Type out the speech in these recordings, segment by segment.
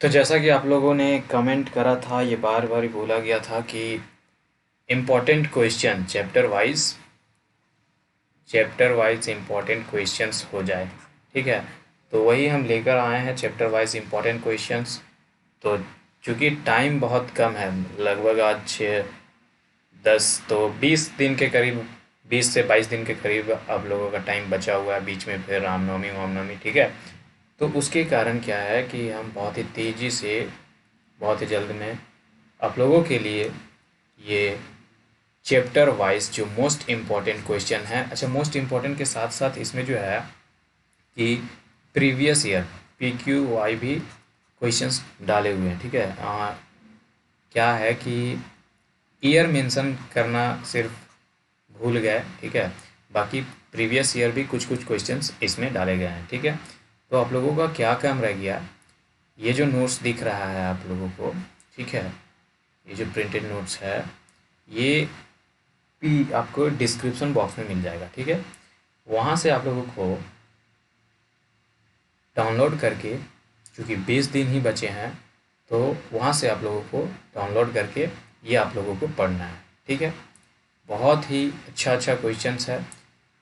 तो जैसा कि आप लोगों ने कमेंट करा था, ये बार बार बोला गया था कि important question chapter wise important questions हो जाए। ठीक है, तो वही हम लेकर आए हैं, चैप्टर वाइज इम्पोर्टेंट क्वेश्चंस। तो चूँकि टाइम बहुत कम है, लगभग आज 10 तो 20 दिन के करीब, 20 से 22 दिन के करीब आप लोगों का टाइम बचा हुआ है, बीच में फिर रामनवमी वामनवमी। ठीक है, तो उसके कारण क्या है कि हम बहुत ही तेज़ी से, बहुत ही जल्द में आप लोगों के लिए ये चैप्टर वाइज जो मोस्ट इम्पॉर्टेंट क्वेश्चन है। अच्छा, मोस्ट इम्पॉर्टेंट के साथ साथ इसमें जो है कि प्रीवियस ईयर PQY भी क्वेश्चंस डाले हुए हैं। ठीक है, क्या है कि ईयर मेंशन करना सिर्फ भूल गए। ठीक है, बाकी प्रीवियस ईयर भी कुछ कुछ क्वेश्चंस इसमें डाले गए हैं। ठीक है, तो आप लोगों का क्या काम रह गया, ये जो नोट्स दिख रहा है आप लोगों को, ठीक है, ये जो प्रिंटेड नोट्स है, ये भी आपको डिस्क्रिप्शन बॉक्स में मिल जाएगा। ठीक है, वहाँ से आप लोगों को डाउनलोड करके, क्योंकि 20 दिन ही बचे हैं, तो वहाँ से आप लोगों को डाउनलोड करके ये आप लोगों को पढ़ना है। ठीक है, बहुत ही अच्छा अच्छा क्वेश्चंस है,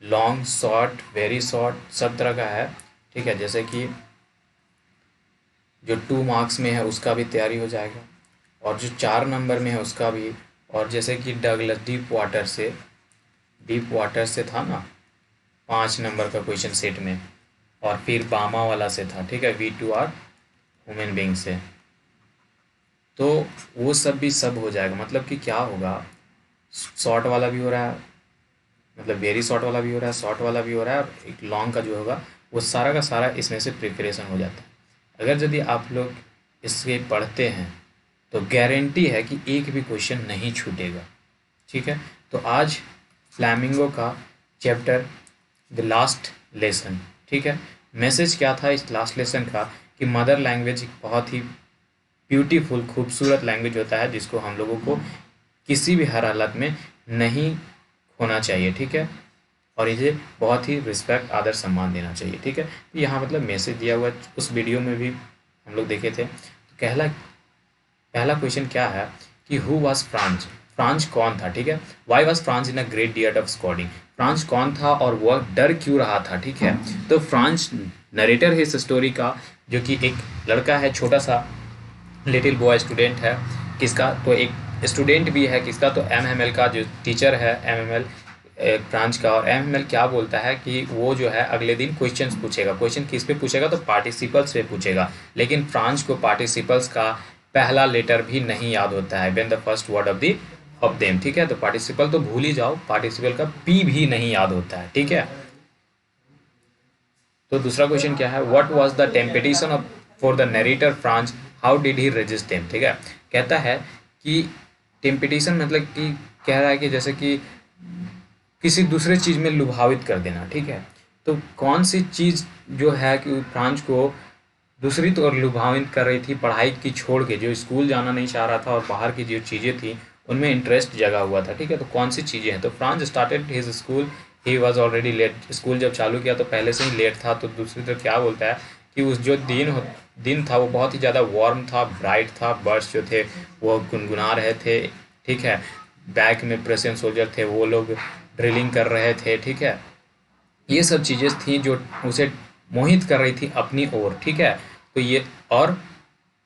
लॉन्ग शॉर्ट वेरी शॉर्ट सब तरह का है। ठीक है, जैसे कि जो 2 मार्क्स में है उसका भी तैयारी हो जाएगा, और जो 4 नंबर में है उसका भी। और जैसे कि डगलस डीप वाटर से था ना 5 नंबर का क्वेश्चन सेट में, और फिर बामा वाला से था। ठीक है, V2R ह्यूमन बींग से, तो वो सब भी सब हो जाएगा। मतलब कि क्या होगा, शॉर्ट वाला भी हो रहा है, मतलब वेरी शॉर्ट वाला भी हो रहा है, शॉर्ट वाला भी हो रहा है, और एक लॉन्ग का जो होगा वो सारा का सारा इसमें से प्रिपरेशन हो जाता है। अगर यदि आप लोग इसके पढ़ते हैं तो गारंटी है कि एक भी क्वेश्चन नहीं छूटेगा। ठीक है, तो आज फ्लैमिंगो का चैप्टर द लास्ट लेसन। ठीक है, मैसेज क्या था इस लास्ट लेसन का कि मदर लैंग्वेज एक बहुत ही ब्यूटीफुल खूबसूरत लैंग्वेज होता है, जिसको हम लोगों को किसी भी हर हालत में नहीं खोना चाहिए। ठीक है, और इसे बहुत ही रिस्पेक्ट आदर सम्मान देना चाहिए। ठीक है, तो यहाँ मतलब मैसेज दिया हुआ उस वीडियो में भी हम लोग देखे थे। तो पहला क्वेश्चन क्या है कि हु वाज फ्रांच, फ्रांच कौन था। ठीक है, why was Franz in a great डियट ऑफ स्कॉटिंग, फ्रांच कौन था और वह डर क्यों रहा था। ठीक है, तो फ्रांच नरेटर है इस स्टोरी का, जो कि एक लड़का है, छोटा सा लिटिल बॉय स्टूडेंट है। किसका, तो एक स्टूडेंट भी है किसका, तो MML का जो टीचर है, MML फ्रांच का। और MML क्या बोलता है कि वो जो है अगले दिन क्वेश्चंस पूछेगा। क्वेश्चन किस पे पूछेगा, तो पार्टिसिपल्स पे पूछेगा। लेकिन फ्रांच को पार्टिसिपल्स का पहला लेटर भी नहीं याद होता है, when the first word of them. ठीक है, तो पार्टिसिपल तो भूल ही जाओ, पार्टिसिपल का P भी नहीं याद होता है। ठीक है, तो दूसरा क्वेश्चन क्या है, what was the temptation of for the narrator French, how did he resist them. ठीक है, कहता है कि टेम्पटेशन मतलब कि कह रहा है कि जैसे कि किसी दूसरे चीज़ में लुभावित कर देना। ठीक है, तो कौन सी चीज़ जो है कि फ्रांच को दूसरी तो और लुभावित कर रही थी, पढ़ाई की छोड़ के, जो स्कूल जाना नहीं चाह रहा था और बाहर की जो चीज़ें थी उनमें इंटरेस्ट जगा हुआ था। ठीक है, तो कौन सी चीज़ें हैं, तो Franz started his school, he was already late, school जब चालू किया तो पहले से ही लेट था। तो दूसरी तरफ क्या बोलता है कि उस जो दिन था वो बहुत ही ज़्यादा वार्म था, ब्राइट था, बर्ड्स जो थे वो गुनगुना रहे थे। ठीक है, बैक में प्रेसिडेंट सोल्जर थे, वो लोग ड्रिलिंग कर रहे थे। ठीक है, ये सब चीज़ें थी जो उसे मोहित कर रही थी अपनी ओर। ठीक है, तो ये, और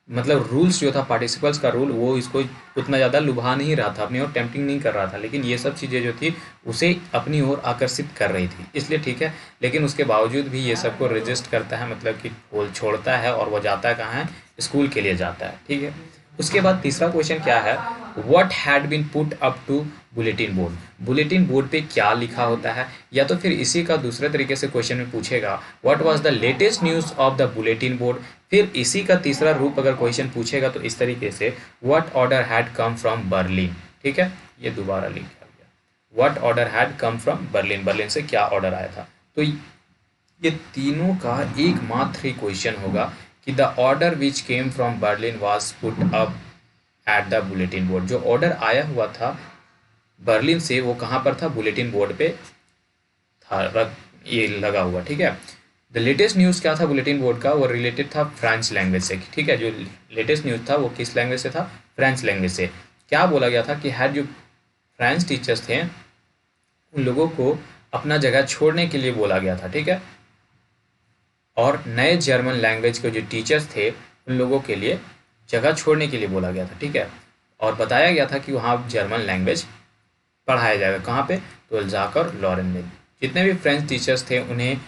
मतलब रूल्स जो था, पार्टिसिपल्स का रूल, वो इसको उतना ज़्यादा लुभा नहीं रहा था, अपनी ओर टेम्पटिंग नहीं कर रहा था, लेकिन ये सब चीज़ें जो थी उसे अपनी ओर आकर्षित कर रही थी, इसलिए। ठीक है, लेकिन उसके बावजूद भी ये सबको रेजिस्ट करता है, मतलब कि वो छोड़ता है, और वो जाता है कहाँ है, स्कूल के लिए जाता है। ठीक है, उसके बाद तीसरा क्वेश्चन क्या है, what had been put up to bulletin board, bulletin board पे क्या लिखा होता है। या तो फिर इसी का दूसरे तरीके से क्वेश्चन में पूछेगा, what was the latest news of the bulletin board. फिर इसी का तीसरा रूप अगर क्वेश्चन पूछेगा तो इस तरीके से, what order had come from Berlin. ठीक है, ये दोबारा लिख गया, what order had come from Berlin, Berlin से क्या ऑर्डर आया था। तो ये तीनों का एकमात्र ही क्वेश्चन होगा कि the order which came from Berlin was put up at the bulletin board, जो ऑर्डर आया हुआ था बर्लिन से वो कहाँ पर था, बुलेटिन बोर्ड पे था, ये लगा हुआ। ठीक है, द लेटेस्ट न्यूज़ क्या था बुलेटिन बोर्ड का, वो रिलेटेड था फ्रेंच लैंग्वेज से, ठीक है। जो लेटेस्ट न्यूज़ था वो किस लैंग्वेज से था, फ्रेंच लैंग्वेज से। क्या बोला गया था कि हैड जो फ्रेंच टीचर्स थे उन लोगों को अपना जगह छोड़ने के लिए बोला गया था, ठीक है। और नए जर्मन लैंग्वेज के जो टीचर्स थे उन लोगों के लिए जगह छोड़ने के लिए बोला गया था, ठीक है। और बताया गया था कि वहाँ जर्मन लैंग्वेज पढ़ाया जाएगा, कहाँ पे, तो अल्जाक और लॉरेन में। जितने भी फ्रेंच टीचर्स थे उन्हें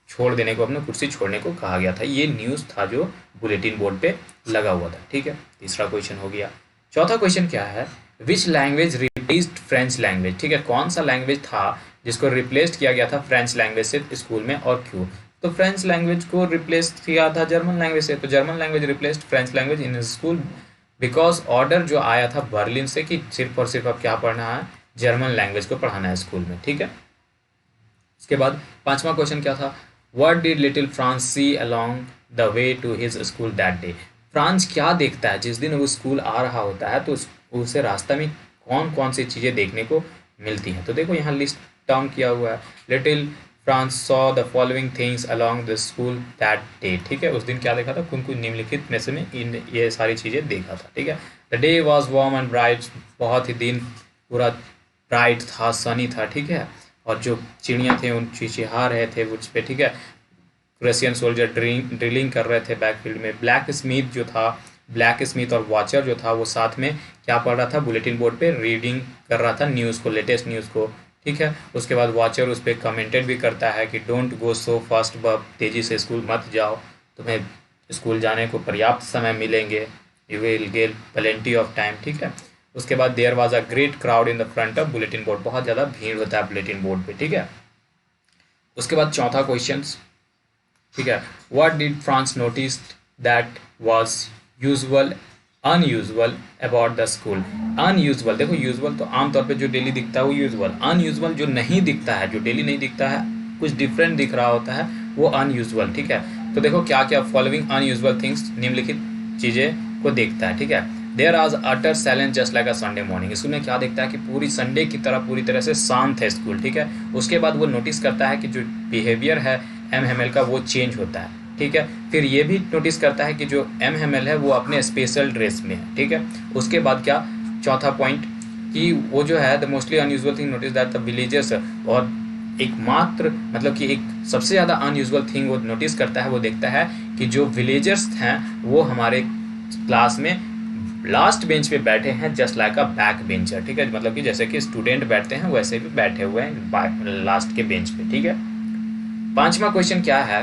छोड़ देने को, अपनी कुर्सी छोड़ने को कहा गया था। ये न्यूज़ था जो बुलेटिन बोर्ड पे लगा हुआ था, ठीक है। तीसरा क्वेश्चन हो गया। चौथा क्वेश्चन क्या है, which language replaced French language, ठीक है। कौन सा लैंग्वेज था जिसको रिप्लेस किया गया था फ्रेंच लैंग्वेज से स्कूल में और क्यों। तो फ्रेंच लैंग्वेज को रिप्लेस किया था जर्मन लैंग्वेज से, तो German language replaced French language in school because order जो आया था बर्लिन से कि सिर्फ और सिर्फ अब क्या पढ़ना है, जर्मन लैंग्वेज को पढ़ाना है स्कूल में, ठीक है। इसके बाद पांचवा क्वेश्चन क्या था, what did little Franz see along the way to his school that day. Franz क्या देखता है जिस दिन वो स्कूल आ रहा होता है, तो उसे रास्ता में कौन कौन सी चीज़ें देखने को मिलती हैं। तो देखो यहाँ लिस्ट डाउन किया हुआ है, little France saw the following things along the school that day, ठीक है। उस दिन क्या देखा था, कौन कौन निम्नलिखित में से में इन ये सारी चीज़ें देखा था, ठीक है। The day was warm and bright, बहुत ही दिन पूरा ब्राइट था, सनी था, ठीक है। और जो चिड़ियाँ थे उन चिचिहा रहे थे उस पर, ठीक है। रशियन सोल्जर ड्रिलिंग कर रहे थे बैकफील्ड में। ब्लैक स्मिथ जो था, ब्लैक स्मिथ और वॉचर जो था वो साथ में क्या पढ़ रहा था, बुलेटिन बोर्ड पे रीडिंग कर रहा था न्यूज़ को, लेटेस्ट न्यूज़ को, ठीक है। उसके बाद वॉचर उस पर कमेंटेड भी करता है कि डोंट गो सो फास्ट बब, तेज़ी से स्कूल मत जाओ, तुम्हें स्कूल जाने को पर्याप्त समय मिलेंगे, you will get plenty of time, ठीक है। उसके बाद there was a great crowd in the front of bulletin board, बहुत ज़्यादा भीड़ होता है बुलेटिन बोर्ड पे, ठीक है। उसके बाद चौथा क्वेश्चन, ठीक है, what did France notice that was usual unusual about the school. Unusual, देखो यूजुअल तो आमतौर पे जो डेली दिखता है वो यूजुअल, अनयूजुअल जो नहीं दिखता है, जो डेली नहीं दिखता है, कुछ डिफरेंट दिख रहा होता है, वो अनयूजुअल, ठीक है। तो देखो क्या क्या फॉलोइंग अनयूजुअल थिंग्स, निम्नलिखित चीज़ें को देखता है, ठीक है। There was utter silence just like a Sunday morning, school में क्या देखता है कि पूरी संडे की तरह पूरी तरह से शांत है स्कूल, ठीक है। उसके बाद वो नोटिस करता है कि जो बिहेवियर है एम का वो चेंज होता है, ठीक है। फिर ये भी नोटिस करता है कि जो एम है वो अपने स्पेशल ड्रेस में है, ठीक है। उसके बाद क्या, चौथा पॉइंट, कि वो जो है the mostly unusual thing notice that the villagers, और एकमात्र मतलब कि एक सबसे ज़्यादा अनयूजुअल थिंग वो नोटिस करता है, वो देखता है कि जो विलेजर्स हैं वो हमारे क्लास में लास्ट बेंच पे बैठे हैं, just like a back bencher, ठीक है। मतलब कि जैसे कि स्टूडेंट बैठते हैं वैसे भी बैठे हुए हैं लास्ट के बेंच पे, ठीक है। पांचवा क्वेश्चन क्या है,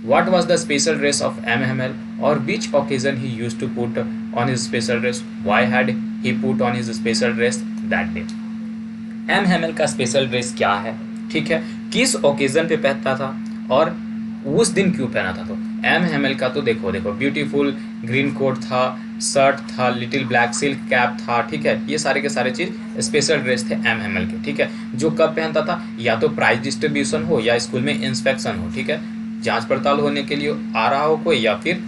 what was the special dress of M और which occasion he used to put on his special dress, why had he put on his special dress that day. M का special dress क्या है, ठीक है, किस occasion पे पहनता था और उस दिन क्यों पहना था। तो एम का तो देखो ब्यूटीफुल ग्रीन कोट था, शर्ट था, लिटिल ब्लैक सिल्क कैप था, ठीक है। ये सारे के सारे चीज़ स्पेशल ड्रेस थे एम के, ठीक है। जो कब पहनता था, या तो प्राइज डिस्ट्रीब्यूशन हो या स्कूल में इंस्पेक्शन हो, ठीक है, जांच पड़ताल होने के लिए आ रहा हो कोई, या फिर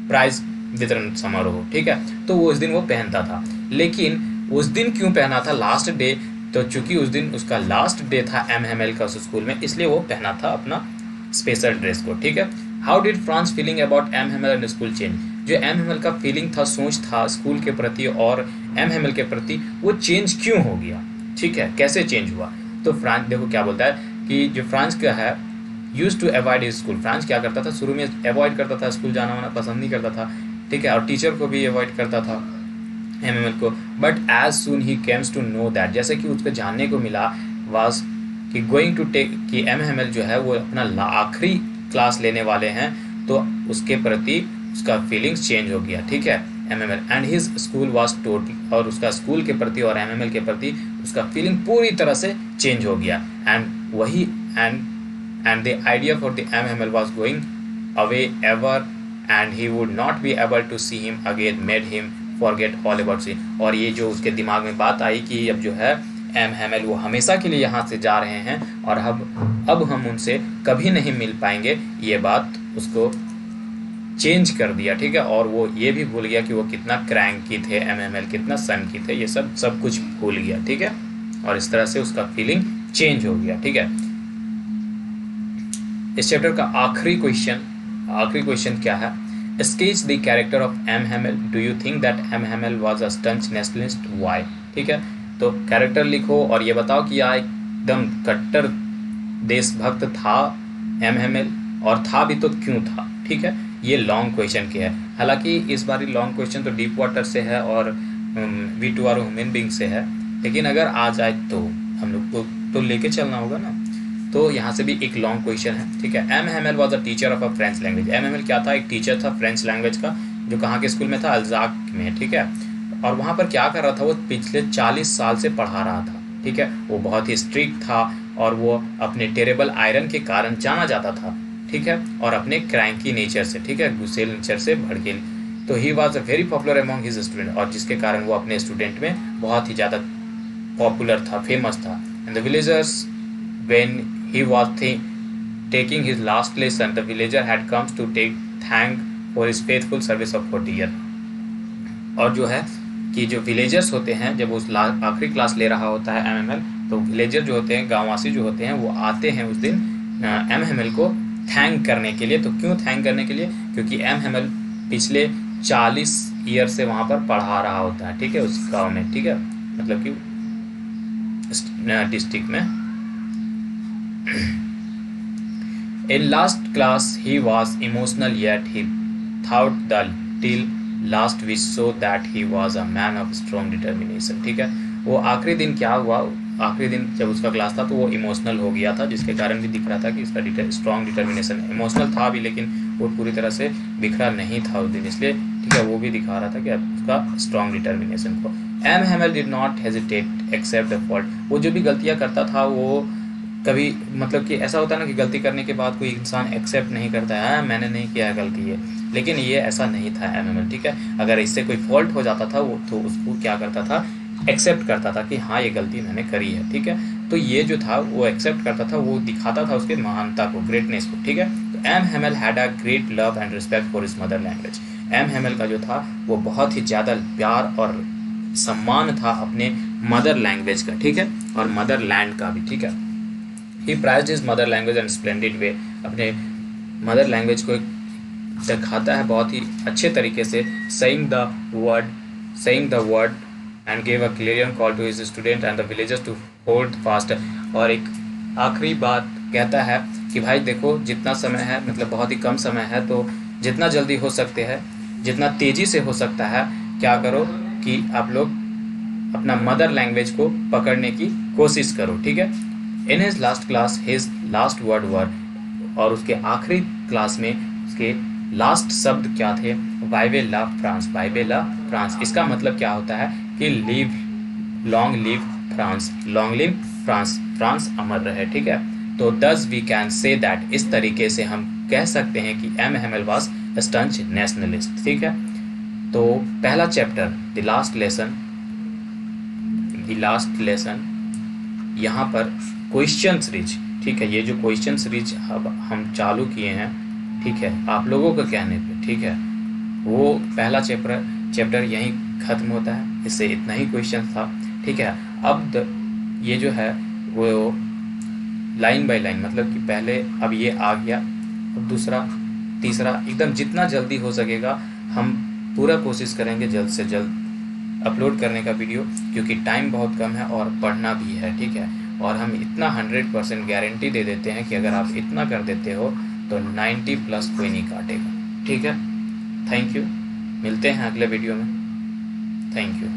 प्राइज वितरण समारोह हो, ठीक है। तो वो उस दिन वो पहनता था, लेकिन उस दिन क्यों पहना था, लास्ट डे, तो चूंकि उस दिन उसका लास्ट डे था एम का उस स्कूल में, इसलिए वो पहना था अपना स्पेशल ड्रेस को, ठीक है। How did Franz feeling about M and school change, जो एम का फीलिंग था, सोच था स्कूल के प्रति और एम के प्रति, वो चेंज क्यों हो गया, ठीक है, कैसे चेंज हुआ। तो फ्रांस देखो क्या बोलता है कि जो फ्रांस का है use to avoid school, Franz क्या करता था, शुरू में अवॉइड करता था, स्कूल जाना वाना पसंद नहीं करता था, ठीक है, और टीचर को भी अवॉइड करता था एम को। But as soon he came to know that, जैसे कि उसको जानने को मिला वाज कि गोइंग टू टेक कि एम जो है वो अपना आखिरी क्लास लेने वाले हैं, तो उसके प्रति उसका फीलिंग्स चेंज हो गया, ठीक है, M and his school was total, और उसका स्कूल के प्रति और एम के प्रति उसका फीलिंग पूरी तरह से चेंज हो गया। एंड वही and the idea for the M was going away ever, and he would not be able to see him again made him forget all about it। और ये जो उसके दिमाग में बात आई कि अब जो है एम वो हमेशा के लिए यहाँ से जा रहे हैं और अब हम उनसे कभी नहीं मिल पाएंगे, ये बात उसको चेंज कर दिया, ठीक है। और वो ये भी भूल गया कि वो कितना क्रैंकी थे, एम कितना सन की थे, ये सब कुछ भूल गया, ठीक है। और इस तरह से उसका फीलिंग चेंज हो गया, ठीक है। इस चैप्टर का आखिरी क्वेश्चन क्या है? Sketch the character of M Hamel, do you think that M Hamel was a staunch nationalist, why? ठीक है, तो कैरेक्टर लिखो और ये बताओ कि यह एकदम कट्टर देशभक्त था एम हेमल, और था भी तो क्यों था? ठीक है, ये लॉन्ग क्वेश्चन के है। हालांकि इस बार लॉन्ग क्वेश्चन तो डीप वाटर से है और we too are human being से है, लेकिन अगर आ जाए तो हम लोग को तो लेके चलना होगा ना। तो यहाँ से भी एक लॉन्ग क्वेश्चन है। ठीक है, M Hamel was a teacher of a French language. M Hamel क्या था? एक टीचर था फ्रेंच लैंग्वेज का, जो कहाँ के स्कूल में था? अल्जाक में। ठीक है, और वहाँ पर क्या कर रहा था? वो पिछले 40 साल से पढ़ा रहा था। ठीक है, वो बहुत ही स्ट्रिक्ट था और वो अपने टेरेबल आयरन के कारण जाना जाता था। ठीक है, और अपने क्रैंकी नेचर से, ठीक है, गुस्सेल नेचर से, भड़कील। तो he was a very popular among his student, और जिसके कारण वो अपने स्टूडेंट में बहुत ही ज़्यादा पॉपुलर था, फेमस था। And the villagers when he was taking his last lesson, the villager had come to take thank for his faithful service of 40 years. और जो है कि जो विलेजर्स होते हैं, जब उस आखिरी क्लास ले रहा होता है एमएमएल, तो विलेजर जो होते हैं, गाँववासी जो होते हैं, वो आते हैं उस दिन एमएमएल को थैंक करने के लिए। तो क्यों थैंक करने के लिए? क्योंकि एमएमएल पिछले 40 ईयर से वहाँ पर पढ़ा रहा होता है। ठीक है, उस गाँव में। ठीक है, मतलब कि डिस्ट्रिक्ट में। In last class he was emotional, yet he thought the till last wish so that he was a man of strong determination. ठीक है, वो आखिरी दिन क्या हुआ? आखिरी दिन जब उसका क्लास था तो वो इमोशनल हो गया था, जिसके कारण भी दिख रहा था कि इसका स्ट्रॉन्ग डिटर्मिनेशन। इमोशनल था भी, लेकिन वो पूरी तरह से बिखरा नहीं था उस दिन, इसलिए ठीक है, वो भी दिखा रहा था कि उसका स्ट्रॉन्ग डिटर्मिनेशन को। M Hamel did not hesitate accept the fault. वो जो भी गलतियाँ करता था, वो कभी मतलब कि ऐसा होता है ना कि गलती करने के बाद कोई इंसान एक्सेप्ट नहीं करता है, मैंने नहीं किया गलती है, लेकिन ये ऐसा नहीं था एमएमएल। ठीक है, अगर इससे कोई फॉल्ट हो जाता था वो, तो उसको क्या करता था? एक्सेप्ट करता था कि हाँ ये गलती मैंने करी है। ठीक है, तो ये जो था वो एक्सेप्ट करता था, वो दिखाता था उसके महानता को, ग्रेटनेस को। ठीक है, तो M Hamel had a great love and respect for his mother language. M Hamel का जो था वो बहुत ही ज़्यादा प्यार और सम्मान था अपने मदर लैंग्वेज का। ठीक है, और मदर लैंड का भी। ठीक है, ही prized his mother language in splendid way। अपने मदर लैंग्वेज को दिखाता है बहुत ही अच्छे तरीके से। saying the word and gave a clarion call to his student and the villagers to hold fast। और एक आखिरी बात कहता है कि भाई देखो, जितना समय है, मतलब बहुत ही कम समय है, तो जितना जल्दी हो सकते हैं, जितना तेज़ी से हो सकता है, क्या करो कि आप लोग अपना मदर लैंग्वेज को पकड़ने की कोशिश करो। ठीक है, in his last class his last word were, और उसके आखिरी क्लास में उसके लास्ट शब्द क्या थे? वाइवे ला फ्रांस, वाइवे ला फ्रांस। इसका मतलब क्या होता है कि live, long live France, long live France, France अमर रहे। ठीक है, तो दस वी कैन से दैट, इस तरीके से हम कह सकते हैं कि एम हेमल वाज स्टंच नेशनलिस्ट। ठीक है, तो पहला चैप्टर द लास्ट लेसन यहाँ पर क्वेश्चन सीरीज। ठीक है, ये जो क्वेश्चन सीरीज अब हम चालू किए हैं, ठीक है, आप लोगों के कहने पे, ठीक है, वो पहला चैप्टर यहीं ख़त्म होता है। इससे इतना ही क्वेश्चन था। ठीक है, अब ये जो है वो लाइन बाय लाइन, मतलब कि पहले अब ये आ गया, अब दूसरा, तीसरा, एकदम जितना जल्दी हो सकेगा हम पूरा कोशिश करेंगे जल्द से जल्द अपलोड करने का वीडियो, क्योंकि टाइम बहुत कम है और पढ़ना भी है। ठीक है, और हम इतना 100% गारंटी दे देते हैं कि अगर आप इतना कर देते हो तो 90+ कोई नहीं काटेगा। ठीक है, थैंक यू, मिलते हैं अगले वीडियो में। Thank you.